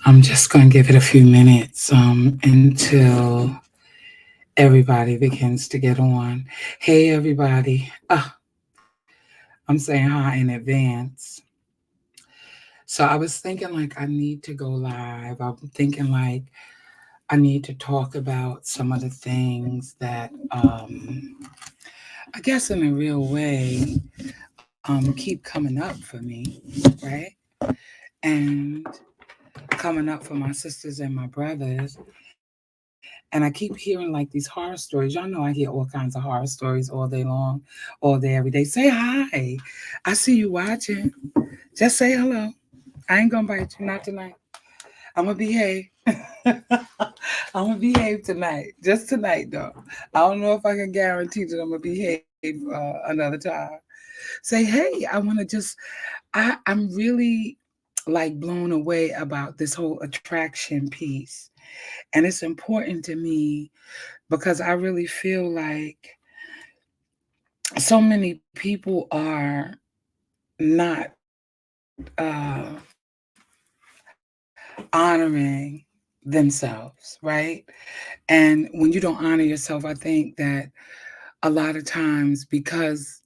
I'm just going to give it a few minutes until everybody begins to get on. Hey, everybody. I'm saying hi in advance. So I was thinking like I need to go live. I'm thinking like I need to talk about some of the things that I guess in a real way keep coming up for me, right? And coming up for my sisters and my brothers. And I keep hearing like these horror stories. Y'all know I hear all kinds of horror stories all day long, all day, every day. Say hi. I see you watching. Just say hello. I ain't gonna bite you, not tonight. I'm gonna behave. I'm gonna behave tonight. Just tonight, though. I don't know if I can guarantee that I'm gonna behave another time. Say, hey, I want to just. I'm really like blown away about this whole attraction piece, and it's important to me because I really feel like so many people are not honoring themselves, right? And when you don't honor yourself, I think that a lot of times because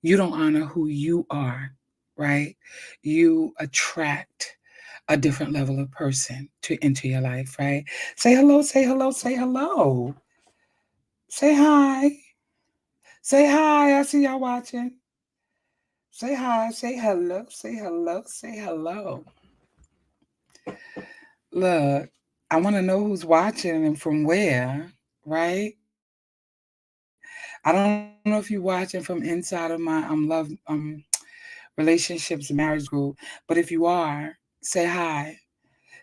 you don't honor who you are, right? You attract a different level of person to into your life, right? Say hello, say hello, say hello. Say hi. Say hi. I see y'all watching. Say hi, say hello, say hello, say hello. Look, I want to know who's watching and from where, right? I don't know if you're watching from inside of my love relationships marriage group, but if you are, say hi.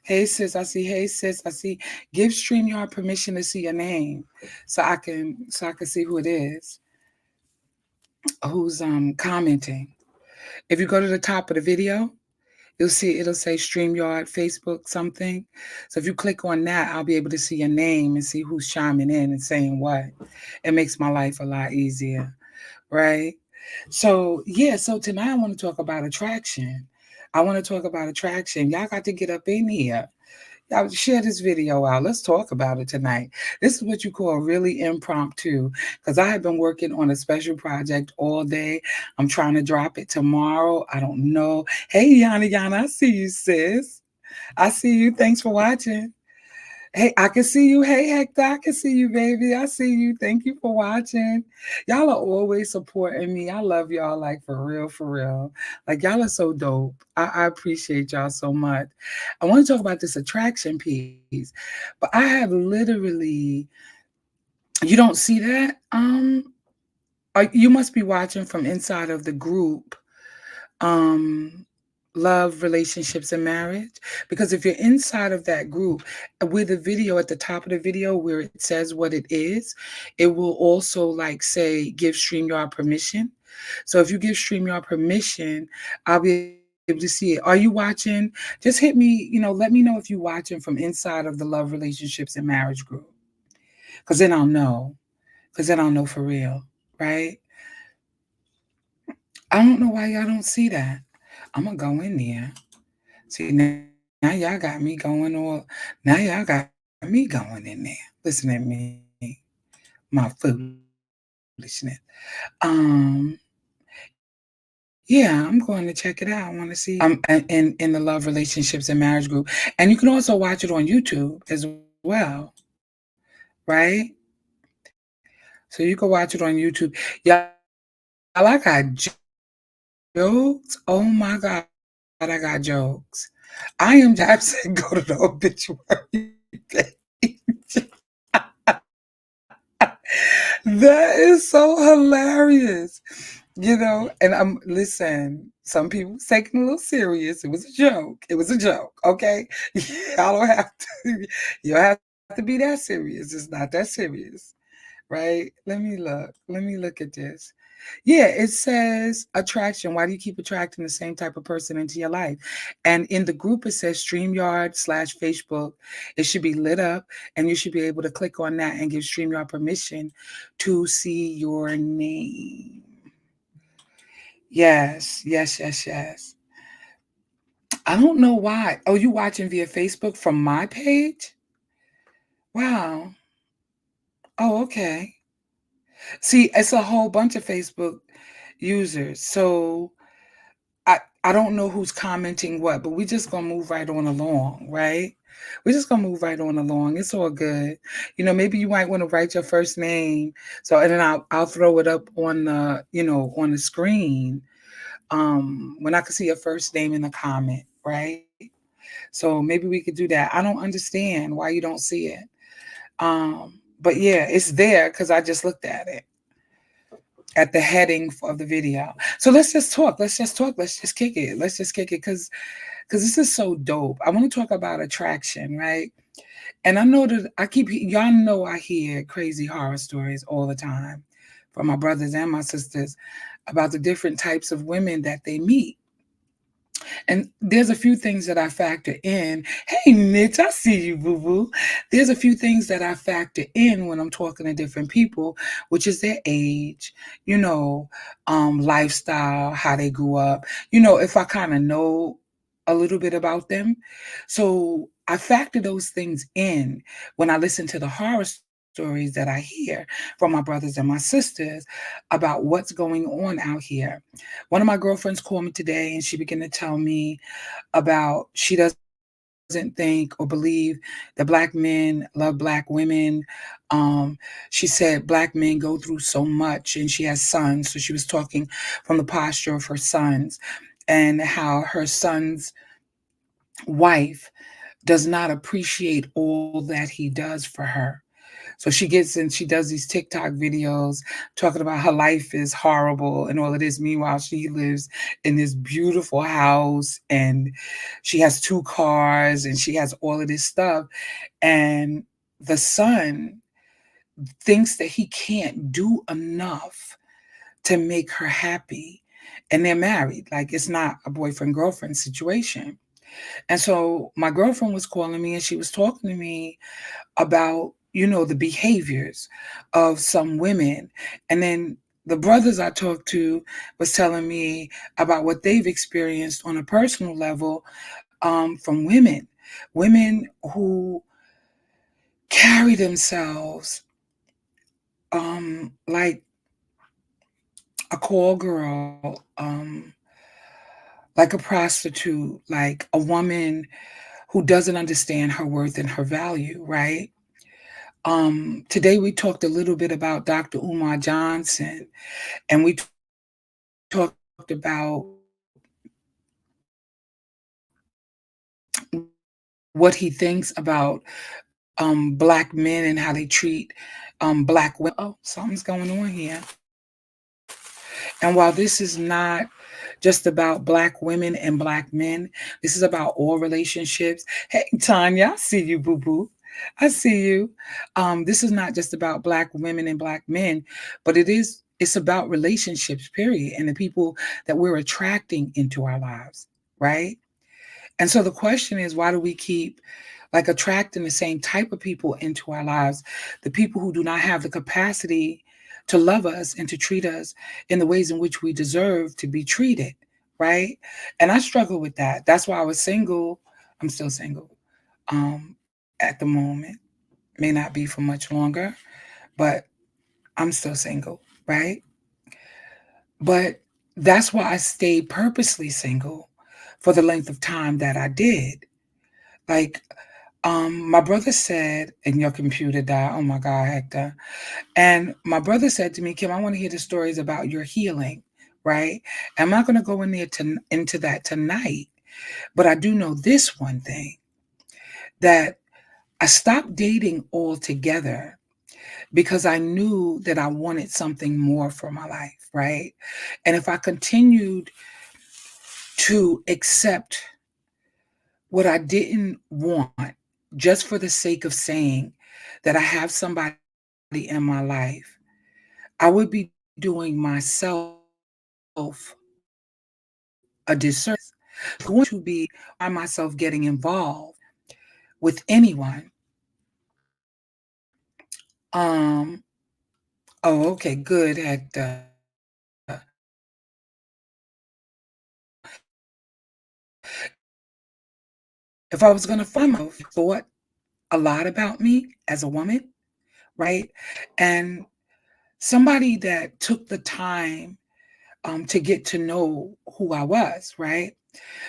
Hey sis, I see. Hey sis, I see. Give StreamYard permission to see your name, so I can see who it is who's commenting. If you go to the top of the video, you'll see it'll say StreamYard, Facebook, something. So if you click on that, I'll be able to see your name and see who's chiming in and saying what. It makes my life a lot easier, right? So, yeah, so tonight I want to talk about attraction. I want to talk about attraction. Y'all got to get up in here. Y'all share this video out. Let's talk about it tonight. This is what you call really impromptu because I have been working on a special project all day. I'm trying to drop it tomorrow. I don't know. Hey, Yana, I see you, sis. I see you. Thanks for watching. Hey, I can see you. Hey, Hector, I can see you, baby. I see you. Thank you for watching. Y'all are always supporting me. I love y'all, like for real, for real. Like y'all are so dope. I appreciate y'all so much. I want to talk about this attraction piece, but I have literally, you don't see that? You must be watching from inside of the group. Um, Love, relationships, and marriage. Because if you're inside of that group, with the video at the top of the video where it says what it is, it will also like say give StreamYard permission. So if you give StreamYard permission, I'll be able to see it. Are you watching? Just hit me, let me know if you're watching from inside of the love, relationships, and marriage group. Because then I'll know. Because then I'll know for real. Right? I don't know why y'all don't see that. I'm going to go in there. See, now y'all got me going all. Now y'all got me going in there. Listen at me, my foolishness. Yeah, I'm going to check it out. I want to see. In the love, relationships, and marriage group, and you can also watch it on YouTube as well, right? So you can watch it on YouTube. Y'all, I got jokes. Oh my God, I got jokes. I am Jabson. Go to the obituary page. That is so hilarious. And I'm listen, some people was taking it a little serious. It was a joke. It was a joke. Okay. Y'all don't have to you don't have to be that serious. It's not that serious. Right? Let me look. Let me look at this. Yeah, it says attraction. Why do you keep attracting the same type of person into your life? And in the group, it says StreamYard/Facebook. It should be lit up, and you should be able to click on that and give StreamYard permission to see your name. Yes, yes, yes, yes. I don't know why. Oh, you watching via Facebook from my page? Wow. Oh, okay. See, it's a whole bunch of Facebook users. So I don't know who's commenting what, but we just gonna move right on along, right? We're just gonna move right on along. It's all good. Maybe you might want to write your first name. So and then I'll throw it up on on the screen. When I can see your first name in the comment, right? So maybe we could do that. I don't understand why you don't see it. But yeah, it's there because I just looked at the heading of the video. So let's just talk. Let's just talk. Let's just kick it. Let's just kick it because this is so dope. I want to talk about attraction, right? And I know that y'all know I hear crazy horror stories all the time from my brothers and my sisters about the different types of women that they meet. And there's a few things that I factor in. Hey, Mitch, I see you, boo boo. There's a few things that I factor in when I'm talking to different people, which is their age, lifestyle, how they grew up, if I kind of know a little bit about them. So I factor those things in when I listen to the horror stories that I hear from my brothers and my sisters about what's going on out here. One of my girlfriends called me today and she began to tell me about she doesn't think or believe that black men love black women. She said black men go through so much, and she has sons. So she was talking from the posture of her sons and how her son's wife does not appreciate all that he does for her. So she gets in, she does these TikTok videos talking about her life is horrible and all of this. Meanwhile, she lives in this beautiful house and she has 2 cars and she has all of this stuff. And the son thinks that he can't do enough to make her happy. And they're married. Like it's not a boyfriend girlfriend situation. And so my girlfriend was calling me and she was talking to me about the behaviors of some women. And then the brothers I talked to was telling me about what they've experienced on a personal level, from women who carry themselves like a call girl, like a prostitute, like a woman who doesn't understand her worth and her value, right? Today we talked a little bit about Dr. Umar Johnson, and we talked about what he thinks about black men and how they treat black women. Oh, something's going on here. And while this is not just about black women and black men, this is about all relationships. Hey, Tanya, I see you, boo boo. I see you. This is not just about black women and black men, but it's about relationships, period, and the people that we're attracting into our lives, right? And so the question is, why do we keep like attracting the same type of people into our lives? The people who do not have the capacity to love us and to treat us in the ways in which we deserve to be treated, right? And I struggle with that. That's why I was single. I'm still single at the moment. May not be for much longer, but I'm still single, right? But that's why I stayed purposely single for the length of time that I did. Like, my brother said, and your computer died. Oh my God, Hector. And my brother said to me, Kim, I want to hear the stories about your healing, right? I'm not going to go into that tonight, but I do know this one thing, that I stopped dating altogether because I knew that I wanted something more for my life, right? And if I continued to accept what I didn't want just for the sake of saying that I have somebody in my life, I would be doing myself a disservice. Going to be find myself getting involved with anyone. Um, oh, okay, good at if I was gonna find myself thought a lot about me as a woman, right? And somebody that took the time to get to know who I was, right?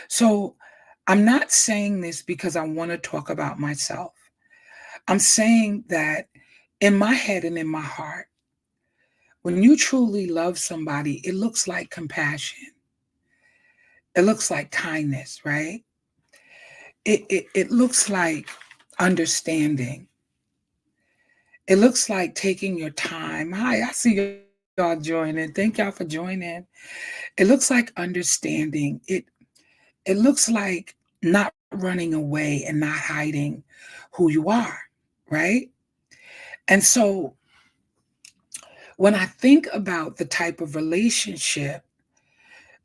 So I'm not saying this because I want to talk about myself. I'm saying that in my head and in my heart, when you truly love somebody, it looks like compassion. It looks like kindness, right? It looks like understanding. It looks like taking your time. Hi, I see y'all joining. Thank y'all for joining. It looks like understanding. It looks like not running away and not hiding who you are, right? And so when I think about the type of relationship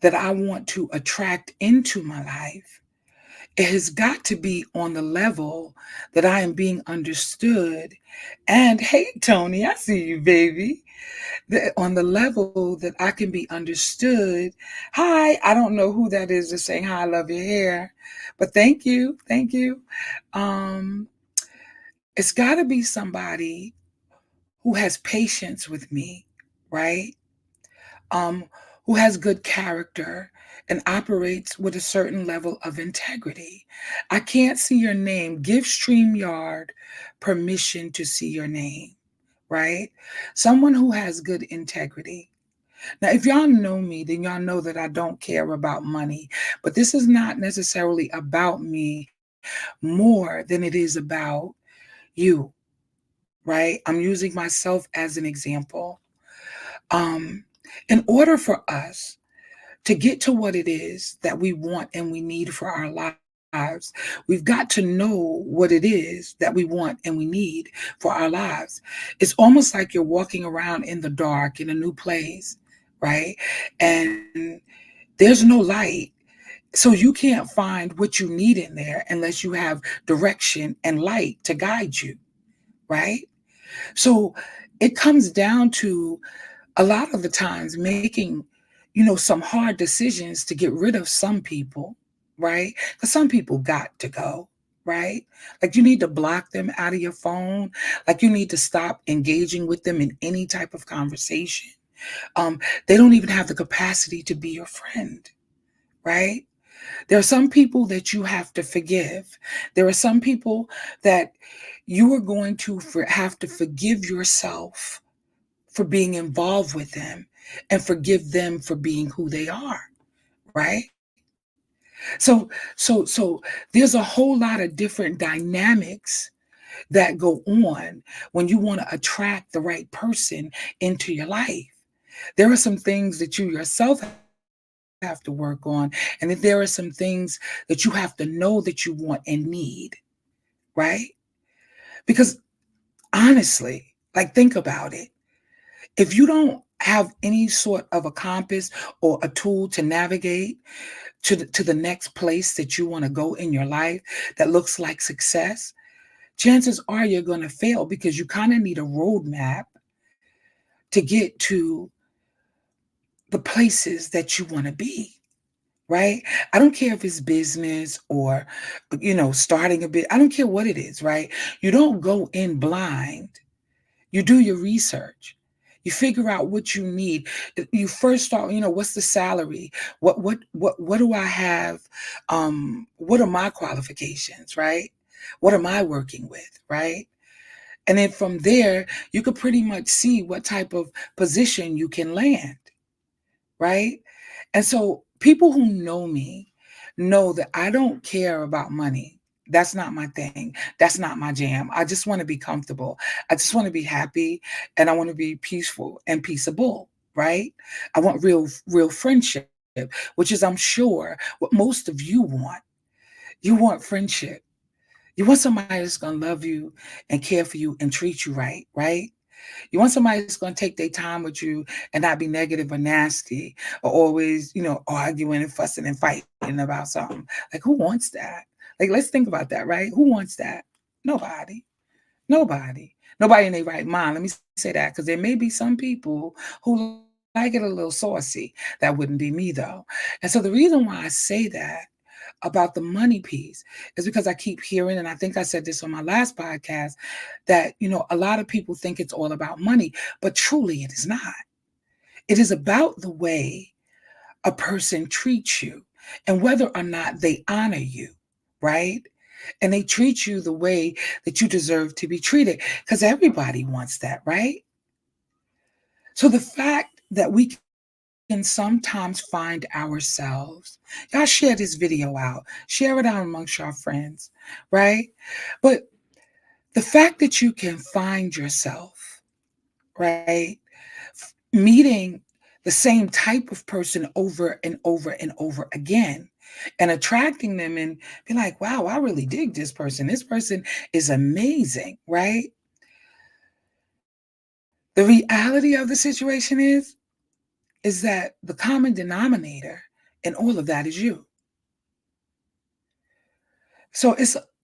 that I want to attract into my life, it has got to be on the level that I am being understood. And hey, Tony, I see you, baby. On the level that I can be understood. Hi, I don't know who that is just saying hi, I love your hair, but thank you, thank you. Um, it's got to be somebody who has patience with me, right? Um, who has good character and operates with a certain level of integrity. I can't see your name. Give StreamYard permission to see your name, right? Someone who has good integrity. Now, if y'all know me, then y'all know that I don't care about money, but this is not necessarily about me more than it is about you, right? I'm using myself as an example. Um, in order for us to get to what it is that we want and we need for our lives, we've got to know what it is that we want and we need for our lives. It's almost like you're walking around in the dark in a new place, right? And there's no light. So you can't find what you need in there unless you have direction and light to guide you, right? So it comes down to a lot of the times making, some hard decisions to get rid of some people, right? Because some people got to go, right? Like you need to block them out of your phone. Like you need to stop engaging with them in any type of conversation. Um, they don't even have the capacity to be your friend, right? There are some people that you have to forgive. There are some people that you are going to have to forgive yourself for being involved with them and forgive them for being who they are, right? So there's a whole lot of different dynamics that go on when you want to attract the right person into your life. There are some things that you yourself have to work on, and then there are some things that you have to know that you want and need, right? Because honestly, like think about it. If you don't have any sort of a compass or a tool to navigate to the next place that you want to go in your life that looks like success, chances are you're going to fail because you kind of need a roadmap to get to the places that you want to be. Right? I don't care if it's business or, starting a bit. I don't care what it is, right? You don't go in blind. You do your research. You figure out what you need. You first start, what's the salary? What do I have? What are my qualifications, right? What am I working with, right? And then from there, you could pretty much see what type of position you can land, right? And so people who know me know that I don't care about money. That's not my thing. That's not my jam. I just want to be comfortable. I just want to be happy and I want to be peaceful and peaceable, right? I want real friendship, which is I'm sure what most of you want. You want friendship. You want somebody that's going to love you and care for you and treat you right, right? You want somebody that's going to take their time with you and not be negative or nasty or always, arguing and fussing and fighting about something. Like, who wants that? Like, let's think about that, right? Who wants that? Nobody. Nobody. Nobody in their right mind. Let me say that because there may be some people who like it a little saucy. That wouldn't be me, though. And so the reason why I say that about the money piece is because I keep hearing, and I think I said this on my last podcast, that, a lot of people think it's all about money, but truly it is not. It is about the way a person treats you and whether or not they honor you, right? And they treat you the way that you deserve to be treated, because everybody wants that, right? So the fact that we can sometimes find ourselves, y'all share this video out, share it out amongst your friends, right? But the fact that you can find yourself, right, meeting the same type of person over and over and over again and attracting them and be like, wow, I really dig this person. This person is amazing, right? The reality of the situation is that the common denominator in all of that is you. So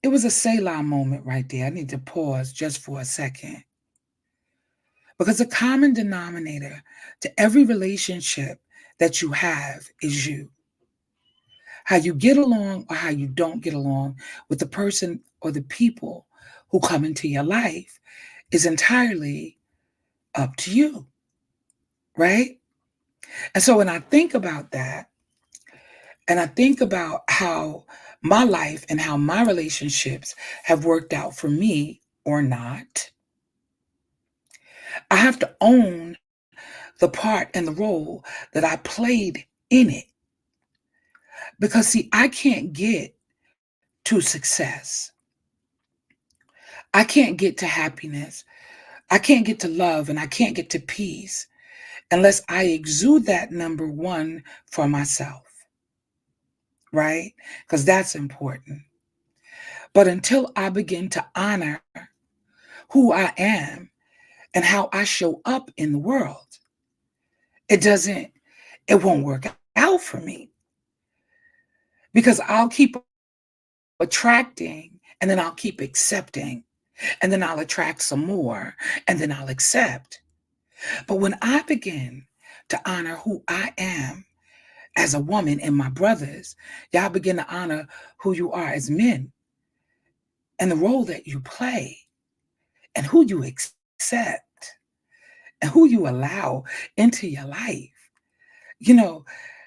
it was a Selah moment right there. I need to pause just for a second. Because the common denominator to every relationship that you have is you. How you get along or how you don't get along with the person or the people who come into your life is entirely up to you, right? And so when I think about that, and I think about how my life and how my relationships have worked out for me or not, I have to own the part and the role that I played in it. Because, see, I can't get to success. I can't get to happiness. I can't get to love and I can't get to peace unless I exude that number one for myself, right? Because that's important. But until I begin to honor who I am and how I show up in the world, it won't work out for me because I'll keep attracting and then I'll keep accepting and then I'll attract some more and then I'll accept. But when I begin to honor who I am as a woman and my brothers, y'all begin to honor who you are as men and the role that you play and who you accept and who you allow into your life. You know,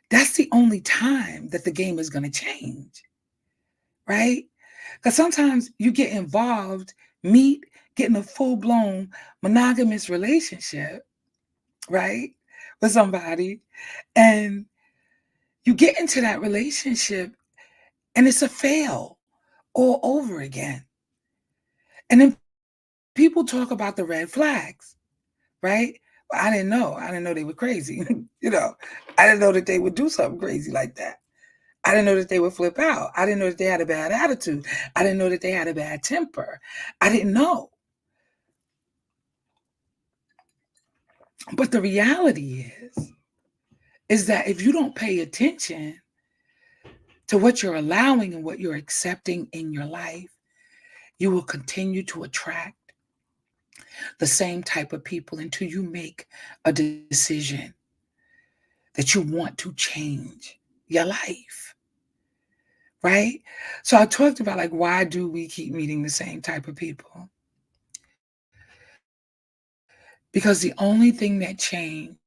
that's the only time that the game is going to change, right? Because sometimes you get involved, get in a full blown monogamous relationship, right, with somebody, and you get into that relationship and it's a fail all over again. And then people talk about the red flags, right? Well, I didn't know. I didn't know they were crazy. I didn't know that they would do something crazy like that. I didn't know that they would flip out. I didn't know that they had a bad attitude. I didn't know that they had a bad temper. I didn't know. But the reality is that if you don't pay attention to what you're allowing and what you're accepting in your life, you will continue to attract the same type of people until you make a decision that you want to change your life, right? So I talked about, like, why do we keep meeting the same type of people? Because the only thing that changed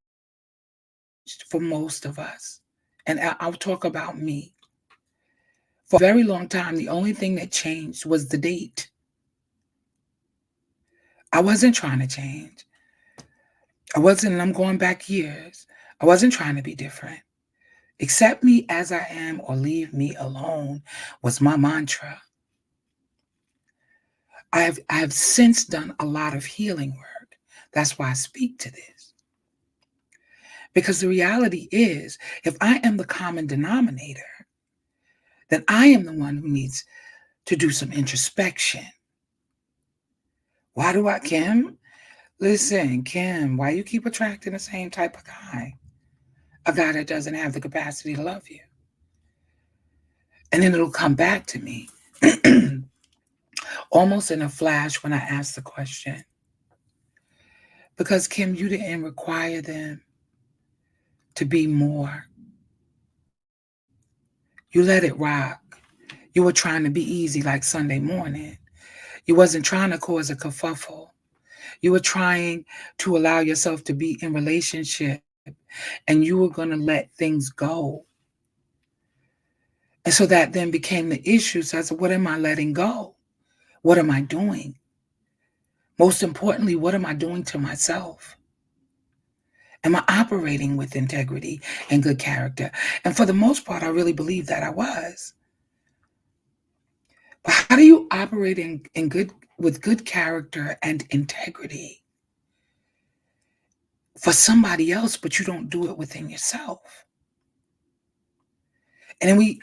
for most of us, and I'll talk about me, for a very long time, the only thing that changed was the date. I wasn't trying to change. And I'm going back years. I wasn't trying to be different. Accept me as I am or leave me alone was my mantra. I have since done a lot of healing work. That's why I speak to this. Because the reality is, if I am the common denominator, then I am the one who needs to do some introspection. Why do I, Kim? Listen, Kim, why you keep attracting the same type of guy? A guy that doesn't have the capacity to love you. And then it'll come back to me almost in a flash when I ask the question. Because, Kim, you didn't require them to be more. You let it rock. You were trying to be easy like Sunday morning. You wasn't trying to cause a kerfuffle. You were trying to allow yourself to be in relationship, and you were going to let things go. And so that then became the issue. So I said, what am I letting go? What am I doing? Most importantly, what am I doing to myself? Am I operating with integrity and good character? And for the most part, I really believe that I was. But how do you operate with good character and integrity for somebody else, but you don't do it within yourself? And then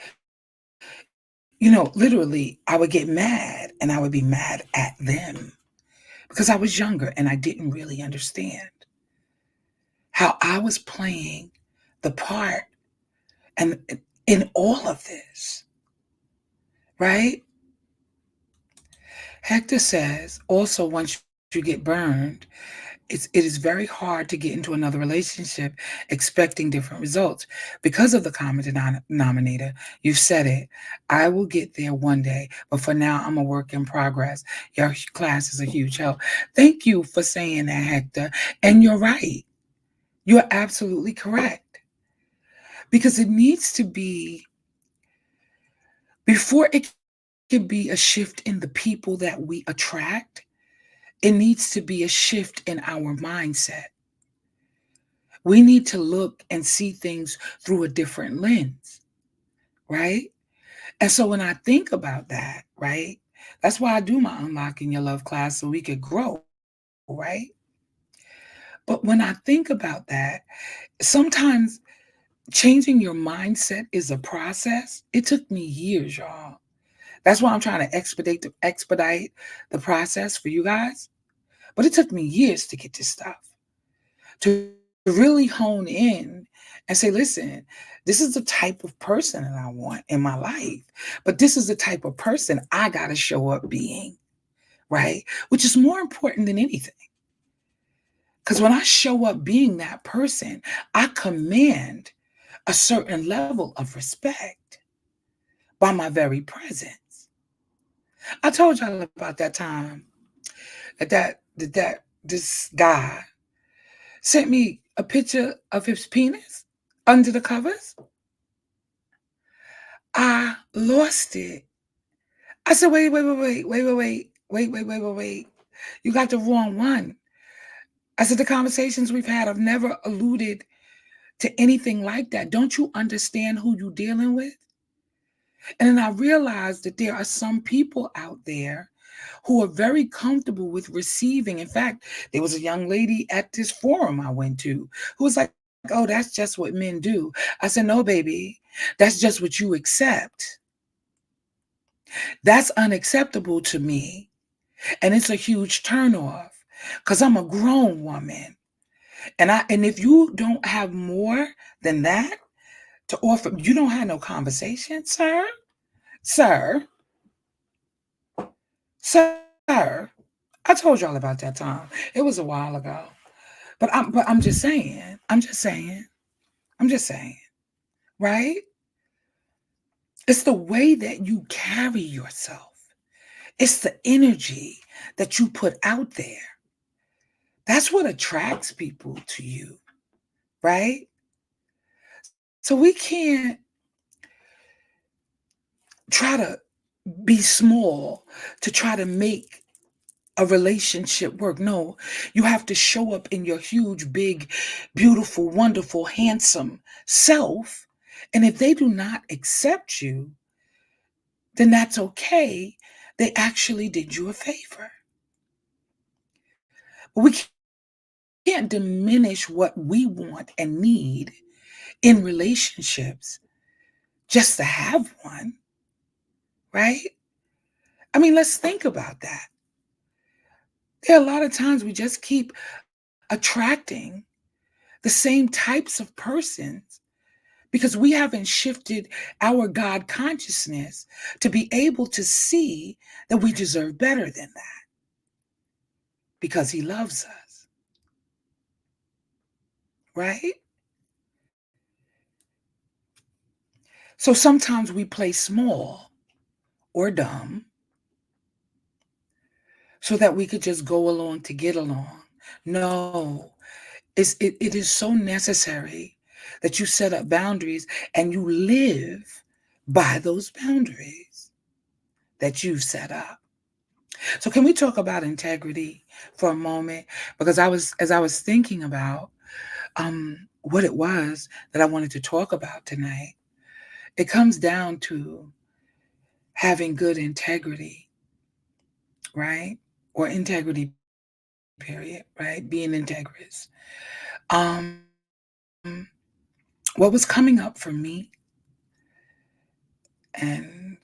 literally, I would get mad and I would be mad at them because I was younger and I didn't really understand how I was playing the part and in all of this, right? Hector says, also, once you get burned, it is very hard to get into another relationship expecting different results because of the common denominator. You've said it. I will get there one day, but for now, I'm a work in progress. Your class is a huge help. Thank you for saying that, Hector. And you're right. You're absolutely correct. Because it needs to be, before it can be a shift in the people that we attract, it needs to be a shift in our mindset. We need to look and see things through a different lens, right? And so when I think about that, right, that's why I do my Unlocking Your Love class so we could grow, right? But when I think about that, sometimes changing your mindset is a process. It took me years, y'all. That's why I'm trying to expedite the process for you guys. But it took me years to get this stuff, to really hone in and say, listen, this is the type of person that I want in my life, but this is the type of person I got to show up being, right? Which is more important than anything. Because when I show up being that person, I command a certain level of respect by my very presence. I told y'all about that time that this guy sent me a picture of his penis under the covers. I lost it. I said, wait. You got the wrong one. I said, the conversations we've had have never alluded to anything like that. Don't you understand who you're dealing with? And then I realized that there are some people out there who are very comfortable with receiving. In fact, there was a young lady at this forum I went to who was like, oh, that's just what men do. I said, no, baby, that's just what you accept. That's unacceptable to me. And it's a huge turnoff because I'm a grown woman. And if you don't have more than that to offer, you don't have no conversation, sir. Sir, sir. I told y'all about that time. It was a while ago. But I'm just saying. Right? It's the way that you carry yourself. It's the energy that you put out there. That's what attracts people to you, right? So we can't try to be small to try to make a relationship work. No, you have to show up in your huge, big, beautiful, wonderful, handsome self. And if they do not accept you, then that's okay. They actually did you a favor. But we can't diminish what we want and need in relationships just to have one, right? I mean, let's think about that. There are a lot of times we just keep attracting the same types of persons because we haven't shifted our God consciousness to be able to see that we deserve better than that because He loves us, right? So sometimes we play small or dumb so that we could just go along to get along. No, it is so necessary that you set up boundaries and you live by those boundaries that you've set up. So can we talk about integrity for a moment? Because as I was thinking about what it was that I wanted to talk about tonight, it comes down to having good integrity, right? Or integrity, period, right? Being integrous. Um, what was coming up for me, and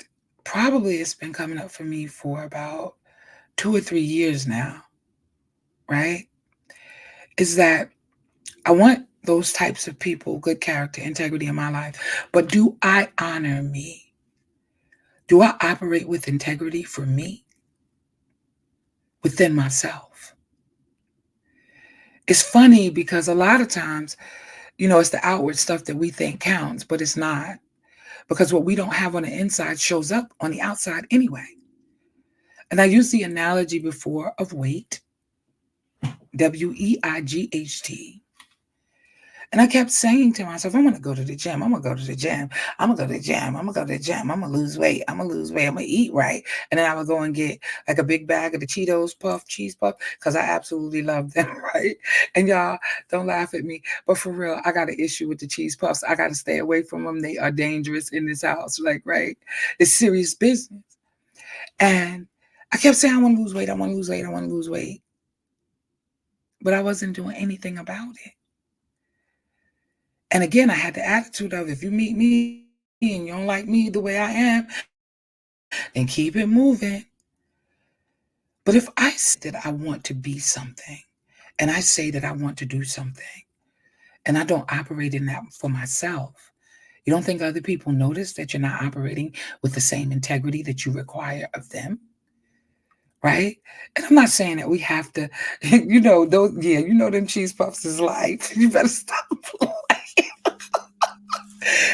probably it's been coming up for me for about 2 or 3 years now, right? Is that I want those types of people, good character, integrity in my life, but do I honor me? Do I operate with integrity for me within myself? It's funny because a lot of times, it's the outward stuff that we think counts, but it's not. Because what we don't have on the inside shows up on the outside anyway. And I used the analogy before of weight, WEIGHT. And I kept saying to myself, I'm going to go to the gym. I'm going to go to the gym. I'm going to go to the gym. I'm going to go to the gym. I'm going to lose weight. I'm going to lose weight. I'm going to eat right. And then I would go and get like a big bag of the Cheetos puff, cheese puff, because I absolutely love them, right? And y'all, don't laugh at me. But for real, I got an issue with the cheese puffs. I got to stay away from them. They are dangerous in this house. Like, right? It's serious business. And I kept saying, I want to lose weight. I want to lose weight. I want to lose weight. But I wasn't doing anything about it. And again, I had the attitude of if you meet me and you don't like me the way I am, then keep it moving. But if I say that I want to be something and I say that I want to do something and I don't operate in that for myself, you don't think other people notice that you're not operating with the same integrity that you require of them? Right? And I'm not saying that we have to, those, yeah, them cheese puffs is life. You better stop.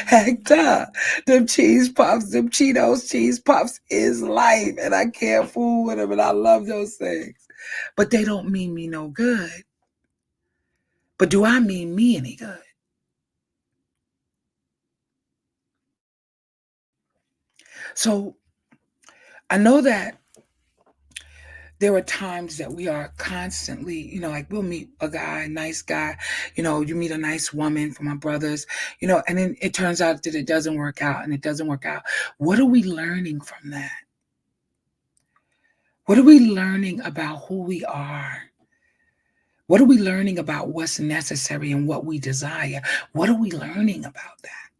Hector, them cheese puffs, them Cheetos cheese puffs is life. And I can't fool with them. And I love those things. But they don't mean me no good. But do I mean me any good? So I know that there are times that we are constantly, like we'll meet a guy, nice guy, you meet a nice woman for my brothers, and then it turns out that it doesn't work out and it doesn't work out. What are we learning from that? What are we learning about who we are? What are we learning about what's necessary and what we desire? What are we learning about that?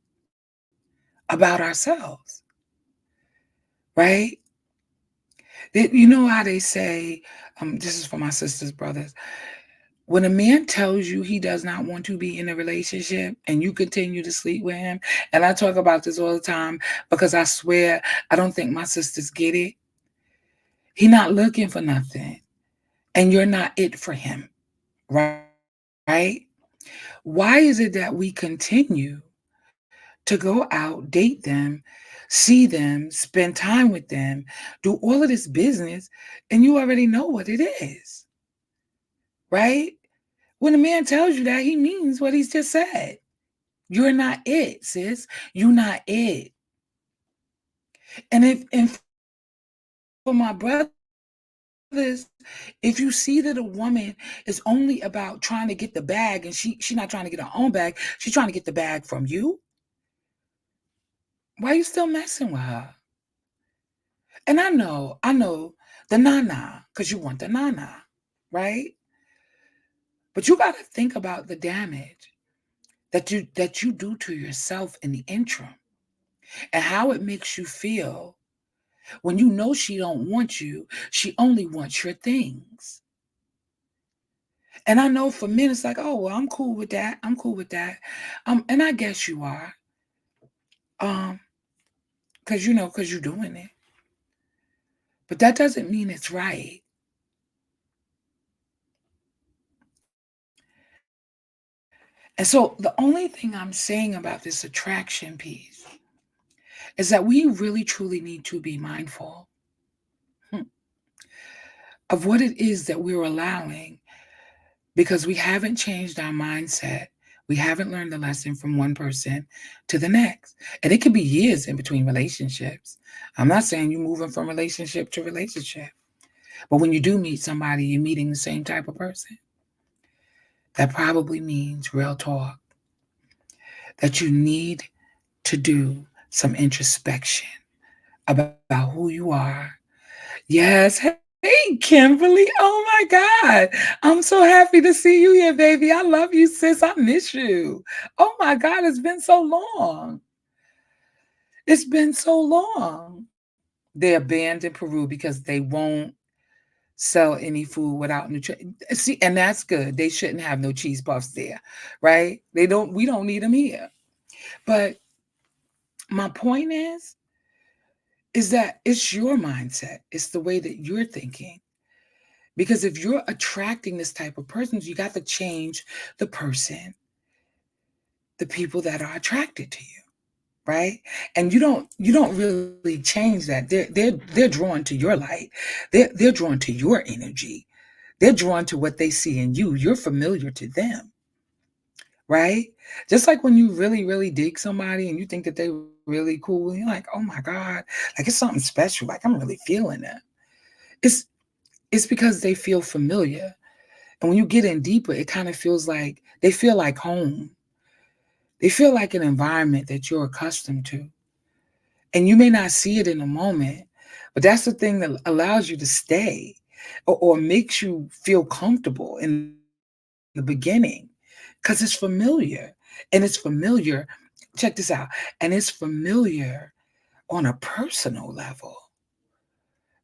About ourselves, right? You know how they say, this is for my sisters, brothers. When a man tells you he does not want to be in a relationship and you continue to sleep with him, and I talk about this all the time because I swear I don't think my sisters get it. He not looking for nothing, and you're not it for him, right? Right? Why is it that we continue to go out, date them, see them, spend time with them, do all of this business, and you already know what it is, right? When a man tells you that, he means what he's just said. You're not it, sis. You're not it. And for my brothers, if you see that a woman is only about trying to get the bag and she not trying to get her own bag, she's trying to get the bag from you, why are you still messing with her? And I know the nana, because you want the nana, right? But you gotta think about the damage that you do to yourself in the interim and how it makes you feel when you know she don't want you, she only wants your things. And I know for men, it's like, oh, well, I'm cool with that. I'm cool with that. And I guess you are. Um, because you're doing it. But that doesn't mean it's right. And so the only thing I'm saying about this attraction piece is that we really truly need to be mindful hmm, of what it is that we're allowing because we haven't changed our mindset. We haven't learned the lesson from one person to the next. And it could be years in between relationships. I'm not saying you're moving from relationship to relationship, but when you do meet somebody, you're meeting the same type of person. That probably means real talk that you need to do some introspection about who you are. Yes. Hey, Kimberly. Oh my God. I'm so happy to see you here, baby. I love you, sis. I miss you. Oh my God. It's been so long. It's been so long. They're banned in Peru because they won't sell any food without nutrition. See, and that's good. They shouldn't have no cheese puffs there, right? We don't need them here. But my point is that it's your mindset. It's the way that you're thinking. Because if you're attracting this type of person, you got to change the person, the people that are attracted to you, right? And you don't really change that. They're drawn to your light. They're drawn to your energy. They're drawn to what they see in you. You're familiar to them, right? Just like when you really, really dig somebody and you think that they're really cool, and you're like, oh my God, like it's something special. Like I'm really feeling that. It's it's because they feel familiar. And when you get in deeper, it kind of feels like they feel like home. They feel like an environment that you're accustomed to. And you may not see it in a moment, but that's the thing that allows you to stay or makes you feel comfortable in the beginning because it's familiar. And it's familiar. Check this out. And it's familiar on a personal level.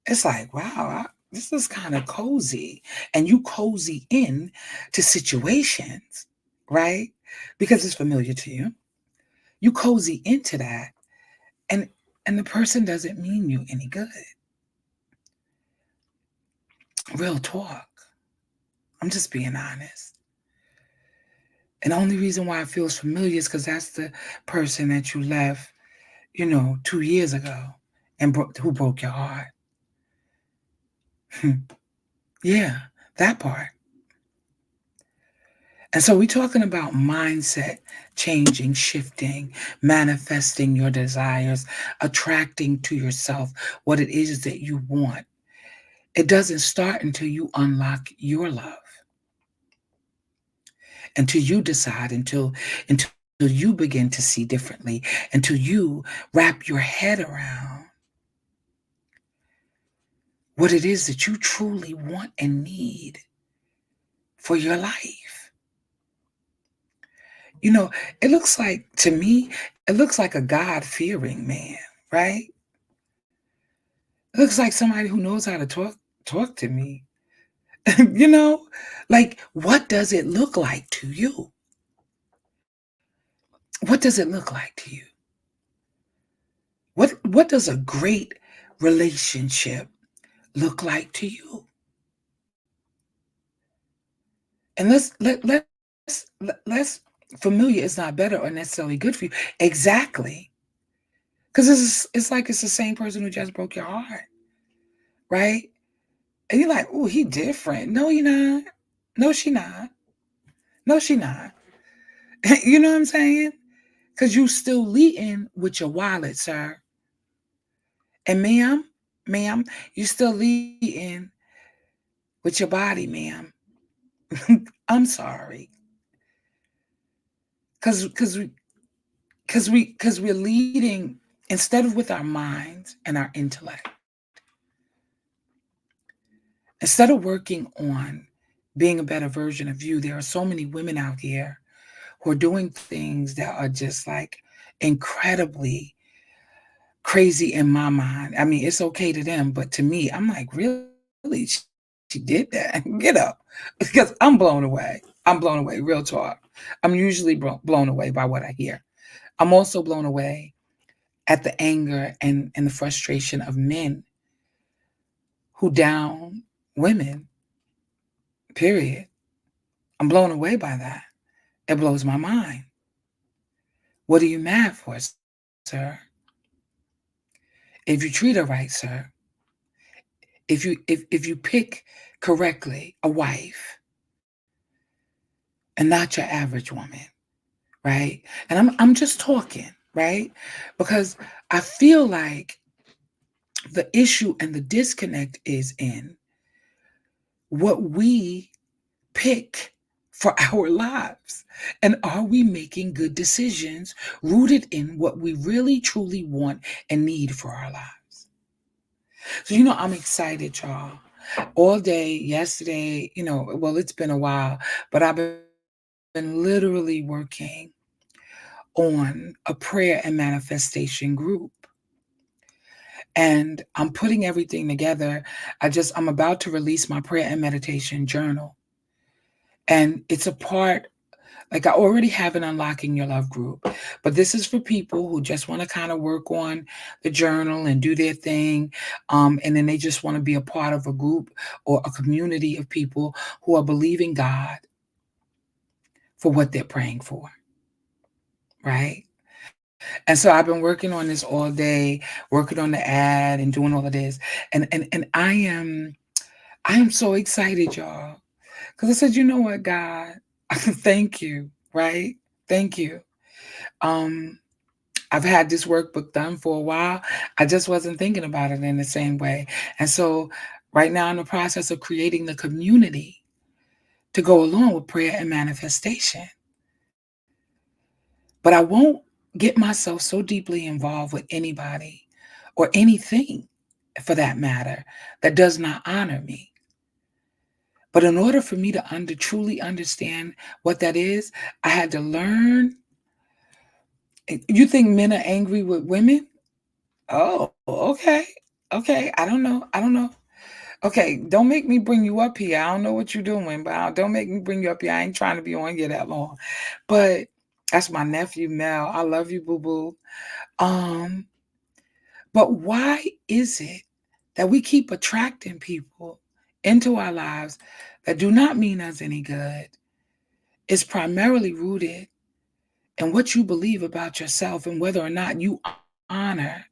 It's like, wow, this is kind of cozy. And you cozy in to situations, right? Because it's familiar to you. You cozy into that. And and the person doesn't mean you any good. Real talk. I'm just being honest. And the only reason why it feels familiar is because that's the person that you left, 2 years ago and who broke your heart. Yeah, that part. And so we're talking about mindset changing, shifting, manifesting your desires, attracting to yourself what it is that you want. It doesn't start until you unlock your love, until you decide, until you begin to see differently, until you wrap your head around what it is that you truly want and need for your life. You know, it looks like to me, it looks like a God-fearing man, right? It looks like somebody who knows how to talk to me. you know, like what does it look like to you? What does it look like to you? What does a great relationship look like to you? And let's familiar is not better or necessarily good for you. Exactly. Because it's like it's the same person who just broke your heart, right? And you're like, oh, he different. No, you're not. No, she not. No, she not. you know what I'm saying? Because you still leading with your wallet, sir. And ma'am, you still leading with your body, ma'am. I'm sorry. Cause we're leading instead of with our minds and our intellect, instead of working on being a better version of you, there are so many women out here who are doing things that are just like incredibly crazy in my mind. I mean, it's okay to them, but to me, I'm like, really? She's she did that, because I'm blown away. I'm blown away, real talk. I'm usually blown away by what I hear. I'm also blown away at the anger and the frustration of men who down women, period. I'm blown away by that. It blows my mind. What are you mad for, sir? If you treat her right, sir, if you pick correctly a wife and not your average woman, right? And I'm just talking, right? Because I feel like the issue and the disconnect is in what we pick for our lives. And are we making good decisions rooted in what we really truly want and need for our lives? So, I'm excited, y'all. All day, yesterday, well, it's been a while, but I've been literally working on a prayer and manifestation group. And I'm putting everything together. I'm about to release my prayer and meditation journal. And it's a part, like I already have an Unlocking Your Love group, but this is for people who just want to kind of work on the journal and do their thing. And then they just want to be a part of a group or a community of people who are believing God for what they're praying for. Right? And so I've been working on this all day, working on the ad and doing all of this. And I am so excited, y'all. Because I said, you know what, God, thank you, right? Thank you. I've had this workbook done for a while. I just wasn't thinking about it in the same way. And so right now, I'm in the process of creating the community to go along with prayer and manifestation. But I won't get myself so deeply involved with anybody or anything, for that matter, that does not honor me. But in order for me to truly understand what that is, I had to learn. You think men are angry with women? Oh, okay. Okay. I don't know. I don't know. Okay. Don't make me bring you up here. I don't know what you're doing, but don't make me bring you up here. I ain't trying to be on here that long. But that's my nephew, Mel. I love you, boo boo. Um, but why is it that we keep attracting people into our lives that do not mean us any good? It's primarily rooted in what you believe about yourself and whether or not you honor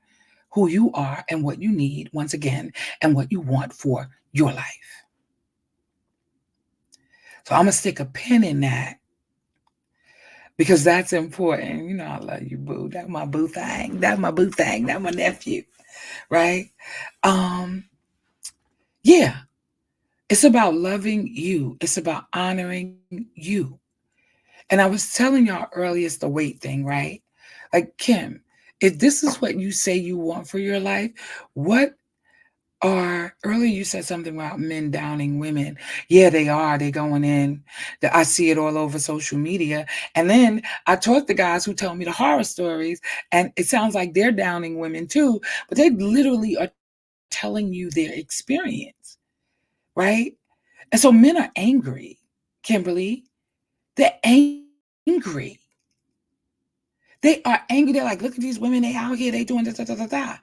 who you are and what you need, once again, and what you want for your life. So I'm going to stick a pin in that because that's important. I love you, boo. That's my boo thing. That's my boo thing. That's my nephew, right? Yeah, it's about loving you. It's about honoring you. And I was telling y'all earlier, it's the weight thing, right? Like, Kim, if this is what you say you want for your life, what earlier you said something about men downing women. Yeah, they are. They're going in. I see it all over social media. And then I talk to guys who tell me the horror stories, and it sounds like they're downing women too, but they literally are telling you their experience, right? And so men are angry, Kimberly. They're angry. They are angry. They're like, look at these women. They out here. They doing da da da da da.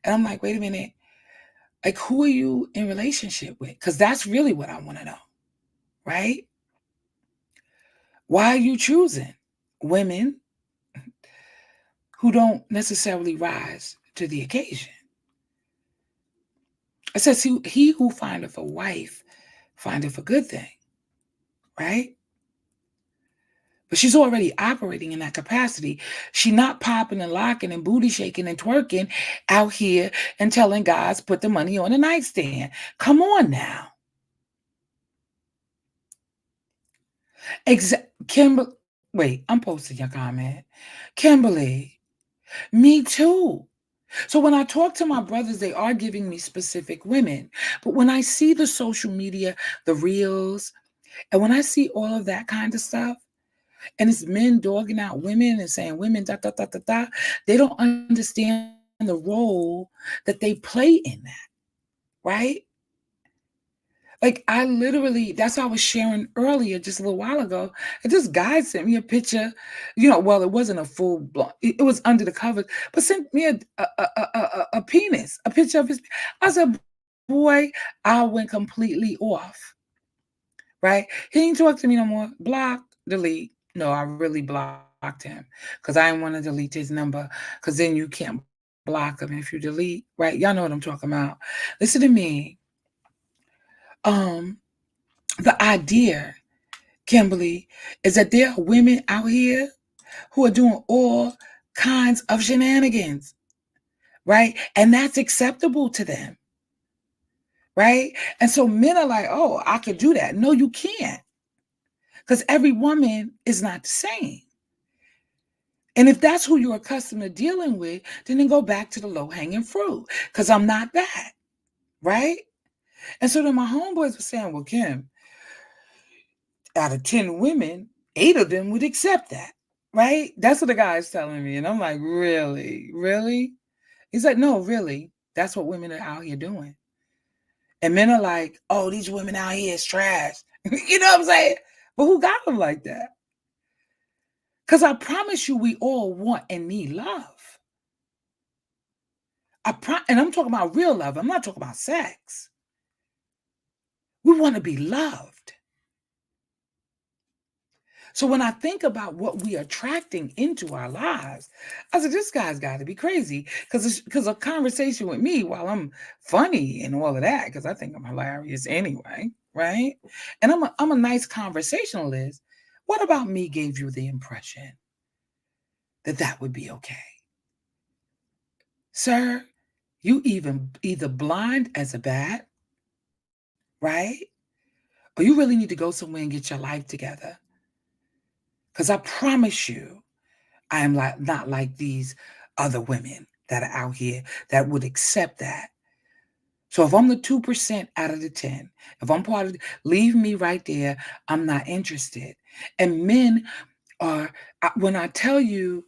And I'm like, wait a minute. Like, who are you in relationship with? Because that's really what I want to know, right? Why are you choosing women who don't necessarily rise to the occasion? It says, he who findeth a wife findeth a good thing, right? But she's already operating in that capacity. She's not popping and locking and booty shaking and twerking out here and telling guys, put the money on the nightstand. Come on now. Kimberly, wait, I'm posting your comment. Kimberly, me too. So when I talk to my brothers, they are giving me specific women. But when I see the social media, the reels, and when I see all of that kind of stuff, and it's men dogging out women and saying women, da, da, da, da, da, they don't understand the role that they play in that, right? Like, I literally that's what I was sharing earlier just a little while ago, and this guy sent me a picture, well, it wasn't a full blown it was under the covers, but sent me a penis, a picture of his I said, "Boy," I went completely off, right? He ain't talk to me no more. Block, delete. No, I really blocked him because I didn't wanna delete his number, because then you can't block him if you delete, right? Y'all know what I'm talking about. Listen to me. Um, the idea, Kimberly, is that there are women out here who are doing all kinds of shenanigans, right? And that's acceptable to them, right? And so men are like, oh, I could do that. No, you can't, because every woman is not the same. And if that's who you're accustomed to dealing with, then go back to the low hanging fruit, because I'm not that, right? And so then my homeboys were saying, well, Kim, out of 10 women, 8 of them would accept that, right? That's what the guy's telling me. And I'm like, really? Really? He's like, no, really. That's what women are out here doing. And men are like, oh, these women out here is trash. You know what I'm saying? But who got them like that? Because I promise you, we all want and need love. And I'm talking about real love. I'm not talking about sex. We want to be loved. So when I think about what we are attracting into our lives, I said, this guy's got to be crazy, because a conversation with me, while I'm funny and all of that, because I think I'm hilarious anyway, right? And I'm a nice conversationalist. What about me gave you the impression that that would be okay? Sir, you either blind as a bat, right? Or you really need to go somewhere and get your life together. Because I promise you, I am not like these other women that are out here that would accept that. So if I'm the 2% out of the 10, if I'm part of leave me right there. I'm not interested. And men are, when I tell you,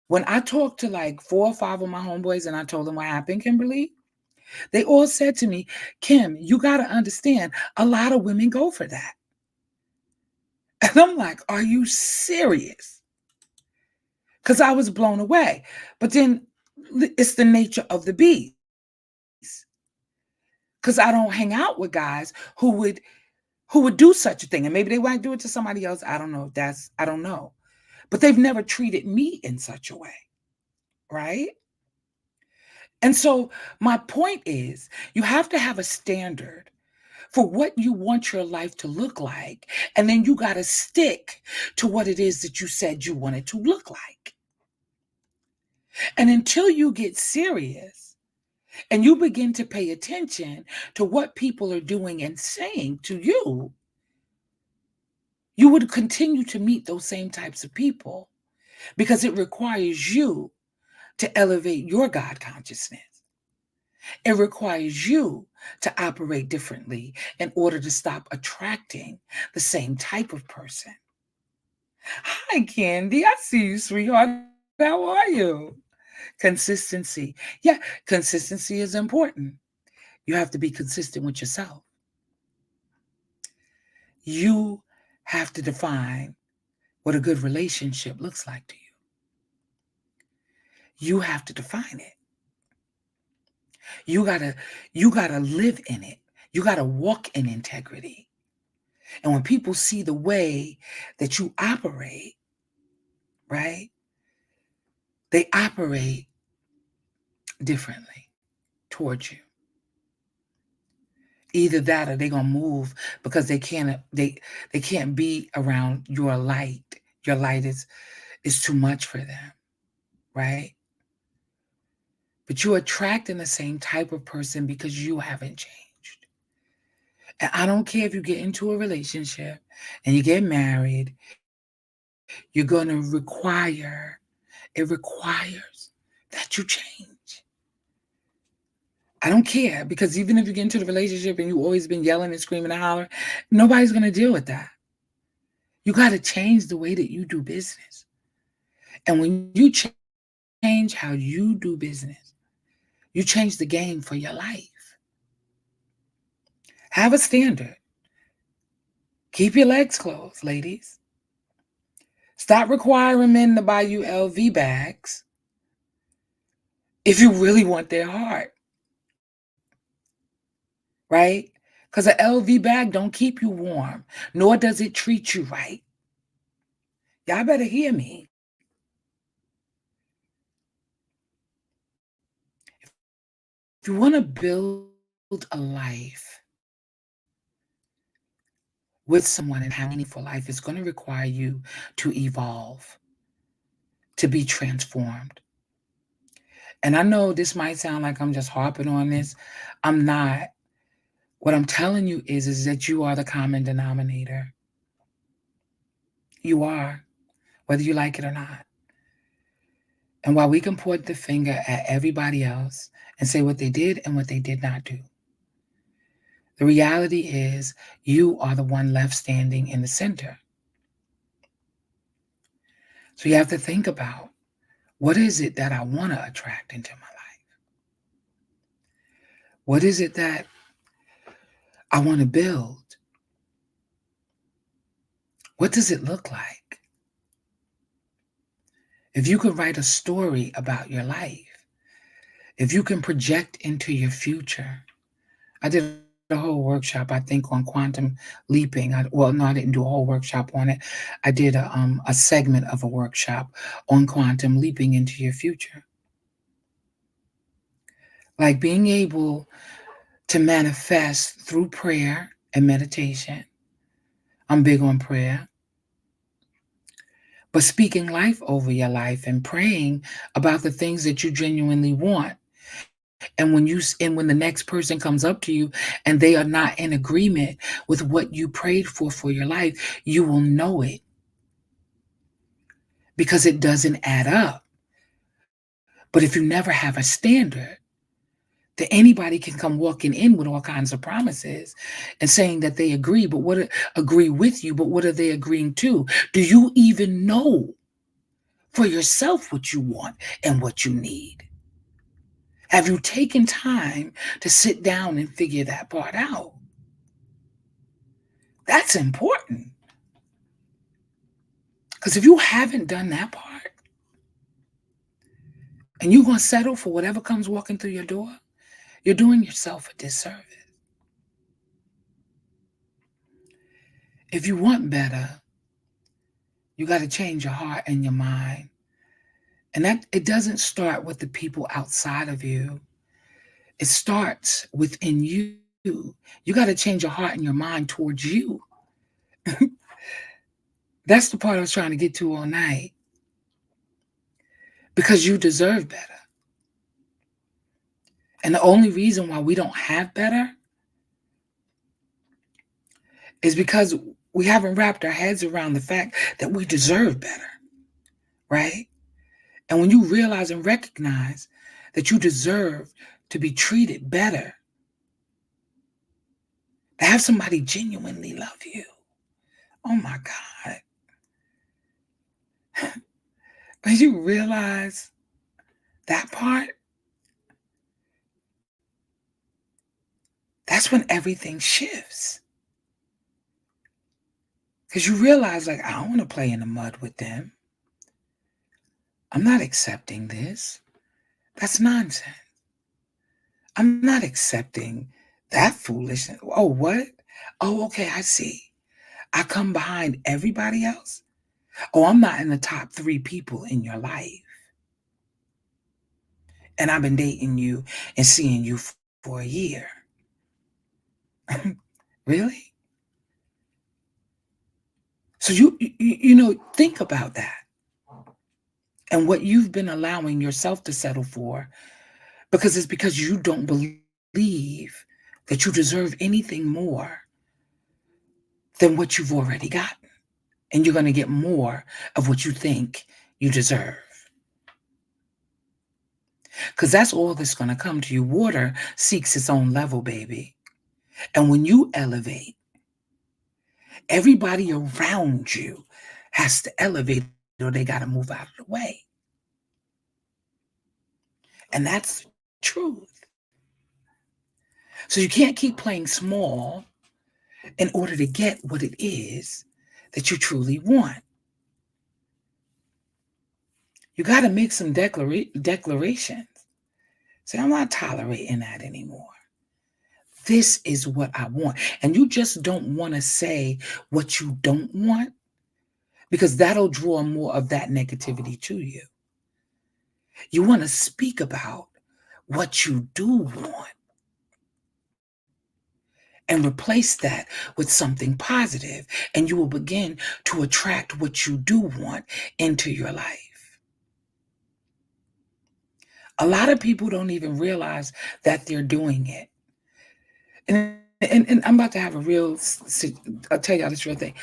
when I talked to like 4 or 5 of my homeboys and I told them what happened, Kimberly, they all said to me, Kim, you got to understand, a lot of women go for that. And I'm like, are you serious? Because I was blown away. But then it's the nature of the beast. Because I don't hang out with guys who would do such a thing. And maybe they might do it to somebody else. I don't know. I don't know. But they've never treated me in such a way. Right. And so my point is, you have to have a standard for what you want your life to look like. And then you got to stick to what it is that you said you wanted to look like. And until you get serious and you begin to pay attention to what people are doing and saying to you, you would continue to meet those same types of people, because it requires you to elevate your God consciousness. It requires you to operate differently in order to stop attracting the same type of person. Hi, Candy. I see you, sweetheart. How are you? Consistency. Yeah, consistency is important. You have to be consistent with yourself. You have to define what a good relationship looks like to you. You have to define it. You gotta live in it. You gotta walk in integrity. And when people see the way that you operate, right? They operate differently towards you. Either that or they're gonna move because they can't be around your light. Your light is too much for them, right? But you're attracting the same type of person because you haven't changed. And I don't care if you get into a relationship and you get married, you're gonna it requires that you change. I don't care, because even if you get into the relationship and you've always been yelling and screaming and hollering, nobody's gonna deal with that. You got to change the way that you do business. And when you change how you do business, you change the game for your life. Have a standard. Keep your legs closed, ladies. Stop requiring men to buy you LV bags if you really want their heart, right? Because an LV bag don't keep you warm, nor does it treat you right. Y'all better hear me. If you want to build a life with someone and have a meaningful life, it's going to require you to evolve, to be transformed. And I know this might sound like I'm just harping on this. I'm not. What I'm telling you is that you are the common denominator. You are, whether you like it or not. And while we can point the finger at everybody else and say what they did and what they did not do, the reality is you are the one left standing in the center. So you have to think about, what is it that I want to attract into my life? What is it that I want to build? What does it look like? If you could write a story about your life, if you can project into your future. I did a whole workshop, I think, on quantum leaping. I didn't do a whole workshop on it. I did a segment of a workshop on quantum leaping into your future. Like being able to manifest through prayer and meditation. I'm big on prayer. But speaking life over your life and praying about the things that you genuinely want. And when the next person comes up to you and they are not in agreement with what you prayed for your life, you will know it, because it doesn't add up. But if you never have a standard, that anybody can come walking in with all kinds of promises and saying that they agree, but agree with you, but what are they agreeing to? Do you even know for yourself what you want and what you need? Have you taken time to sit down and figure that part out? That's important. Because if you haven't done that part and you're going to settle for whatever comes walking through your door, you're doing yourself a disservice. If you want better, you got to change your heart and your mind. And that it doesn't start with the people outside of you. It starts within you. You got to change your heart and your mind towards you. That's the part I was trying to get to all night. Because you deserve better. And the only reason why we don't have better is because we haven't wrapped our heads around the fact that we deserve better, right? And when you realize and recognize that you deserve to be treated better, to have somebody genuinely love you, oh my God. When you realize that part, that's when everything shifts. Because you realize, like, I don't want to play in the mud with them. I'm not accepting this. That's nonsense. I'm not accepting that foolishness. Oh, what? Oh, okay, I see. I come behind everybody else. Oh, I'm not in the top 3 people in your life. And I've been dating you and seeing you for a year. Really? So think about that and what you've been allowing yourself to settle for, because it's because you don't believe that you deserve anything more than what you've already gotten. And you're going to get more of what you think you deserve. Because that's all that's going to come to you. Water seeks its own level, baby. And when you elevate, everybody around you has to elevate, or they got to move out of the way. And that's truth. So you can't keep playing small in order to get what it is that you truly want. You got to make some declarations. Say, I'm not tolerating that anymore. This is what I want. And you just don't want to say what you don't want, because that'll draw more of that negativity to you. You want to speak about what you do want and replace that with something positive, and you will begin to attract what you do want into your life. A lot of people don't even realize that they're doing it. And I'm about to have a real, I'll tell y'all this real thing.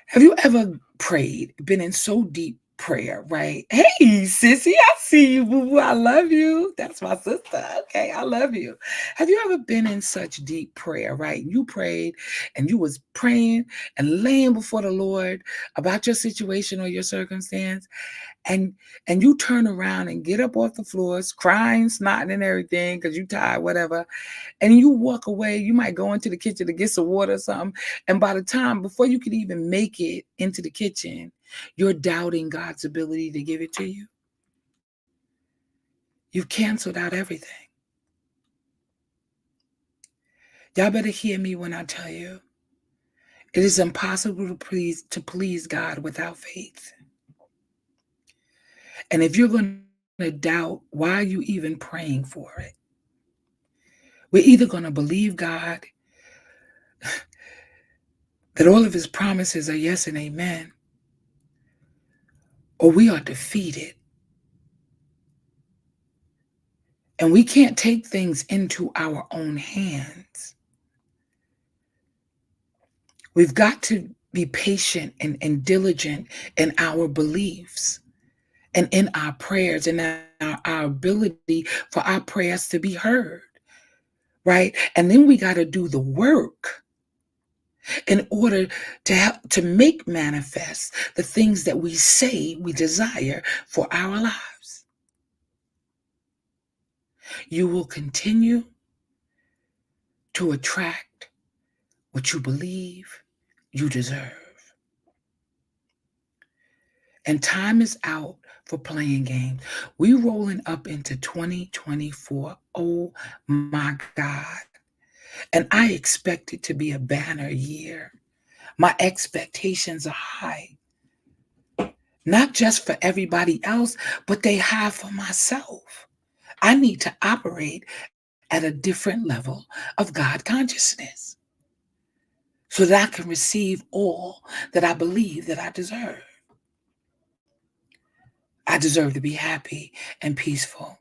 Have you ever prayed, been in so deep prayer, right? Hey, sissy, I see you, boo boo. I love you. That's my sister. Okay, I love you. Have you ever been in such deep prayer, right? You prayed and you was praying and laying before the Lord about your situation or your circumstance, and you turn around and get up off the floors, crying, snotting, and everything because you tired, whatever, and you walk away. You might go into the kitchen to get some water or something, and by the time, before you could even make it into the kitchen, you're doubting God's ability to give it to you. You've canceled out everything. Y'all better hear me when I tell you, it is impossible to please God without faith. And if you're going to doubt, why are you even praying for it? We're either going to believe God that all of his promises are yes and amen, or we are defeated. And we can't take things into our own hands. We've got to be patient and diligent in our beliefs and in our prayers and our ability for our prayers to be heard, right? And then we got to do the work in order to help to make manifest the things that we say we desire for our lives. You will continue to attract what you believe you deserve. And time is out for playing games. We rolling up into 2024. Oh my God. And I expect it to be a banner year. My expectations are high. Not just for everybody else, but they high for myself. I need to operate at a different level of God consciousness so that I can receive all that I believe that I deserve. I deserve to be happy and peaceful.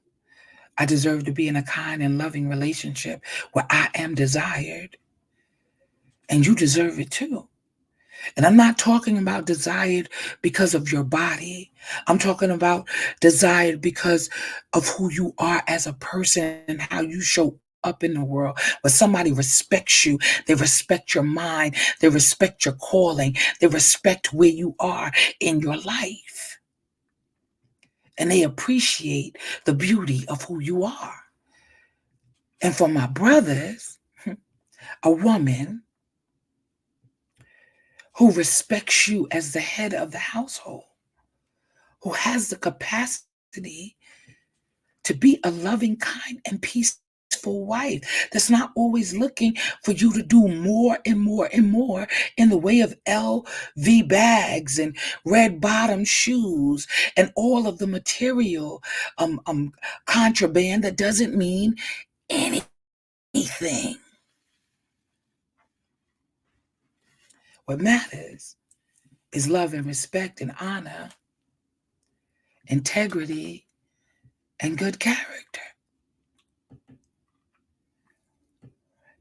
I deserve to be in a kind and loving relationship where I am desired. And you deserve it too. And I'm not talking about desired because of your body. I'm talking about desired because of who you are as a person and how you show up in the world. When somebody respects you, they respect your mind, they respect your calling, they respect where you are in your life. And they appreciate the beauty of who you are. And for my brothers, a woman who respects you as the head of the household, who has the capacity to be a loving, kind, and peaceful wife that's not always looking for you to do more and more and more in the way of LV bags and red bottom shoes and all of the material contraband that doesn't mean anything. What matters is love and respect and honor, integrity, and good character.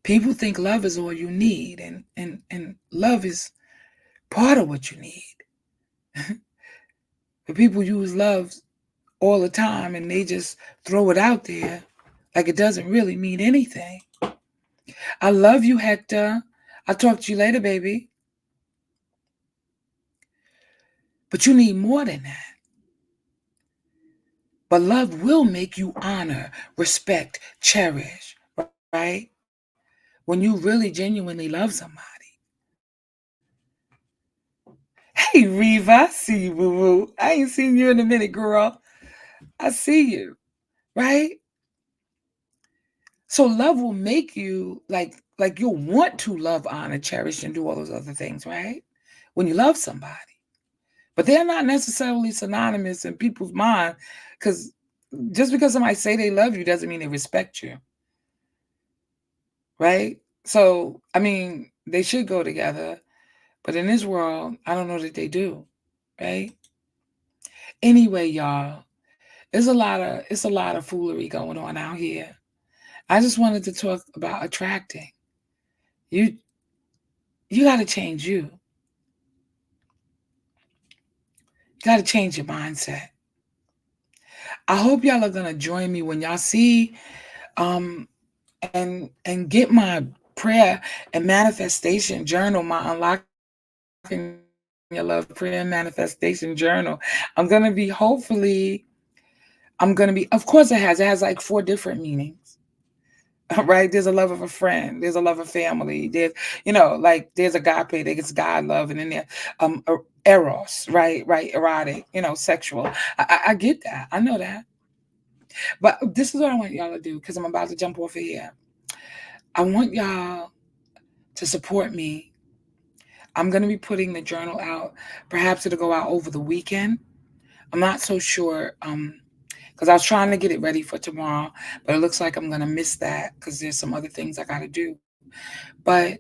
People think love is all you need, and love is part of what you need. But people use love all the time and they just throw it out there like it doesn't really mean anything. I love you, Hector. I'll talk to you later, baby. But you need more than that. But love will make you honor, respect, cherish, right? when you really genuinely love somebody. Hey, Reva, I see you, boo boo. I ain't seen you in a minute, girl. I see you, right? So love will make you like you'll want to love, honor, cherish, and do all those other things, right? When you love somebody. But they're not necessarily synonymous in people's mind, because just because somebody say they love you doesn't mean they respect you, right? So, I mean, they should go together, but in this world, I don't know that they do, right? Anyway, y'all, it's a lot of foolery going on out here. I just wanted to talk about attracting. You you got to change you. You got to change your mindset. I hope y'all are gonna join me when y'all see um and get my prayer and manifestation journal, my unlocking your love prayer and manifestation journal. I'm gonna be hopefully I'm gonna be, of course it has like 4 different meanings. Right? There's a love of a friend, there's a love of family, there's, like there's agape, there's God love, and then there eros, right? Right, erotic, sexual. I get that. I know that. But this is what I want y'all to do, because I'm about to jump off of here. I want y'all to support me. I'm going to be putting the journal out. Perhaps it'll go out over the weekend. I'm not so sure, because I was trying to get it ready for tomorrow, but it looks like I'm going to miss that because there's some other things I got to do. But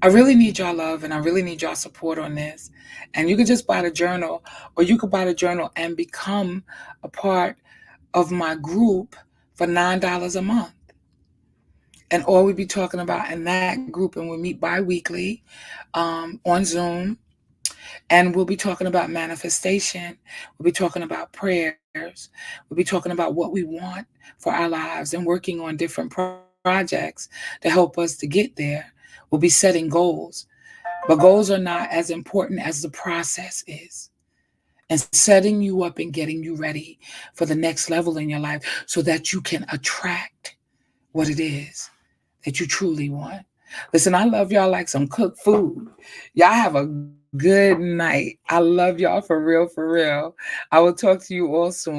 I really need y'all love, and I really need y'all support on this. And you could just buy the journal, or you could buy the journal and become a part of my group for $9 a month. And all we be talking about in that group, and we meet bi-weekly on Zoom, and we'll be talking about manifestation. We'll be talking about prayers. We'll be talking about what we want for our lives and working on different projects to help us to get there. We'll be setting goals, but goals are not as important as the process is, and setting you up and getting you ready for the next level in your life so that you can attract what it is that you truly want. Listen, I love y'all like some cooked food. Y'all have a good night. I love y'all for real, for real. I will talk to you all soon.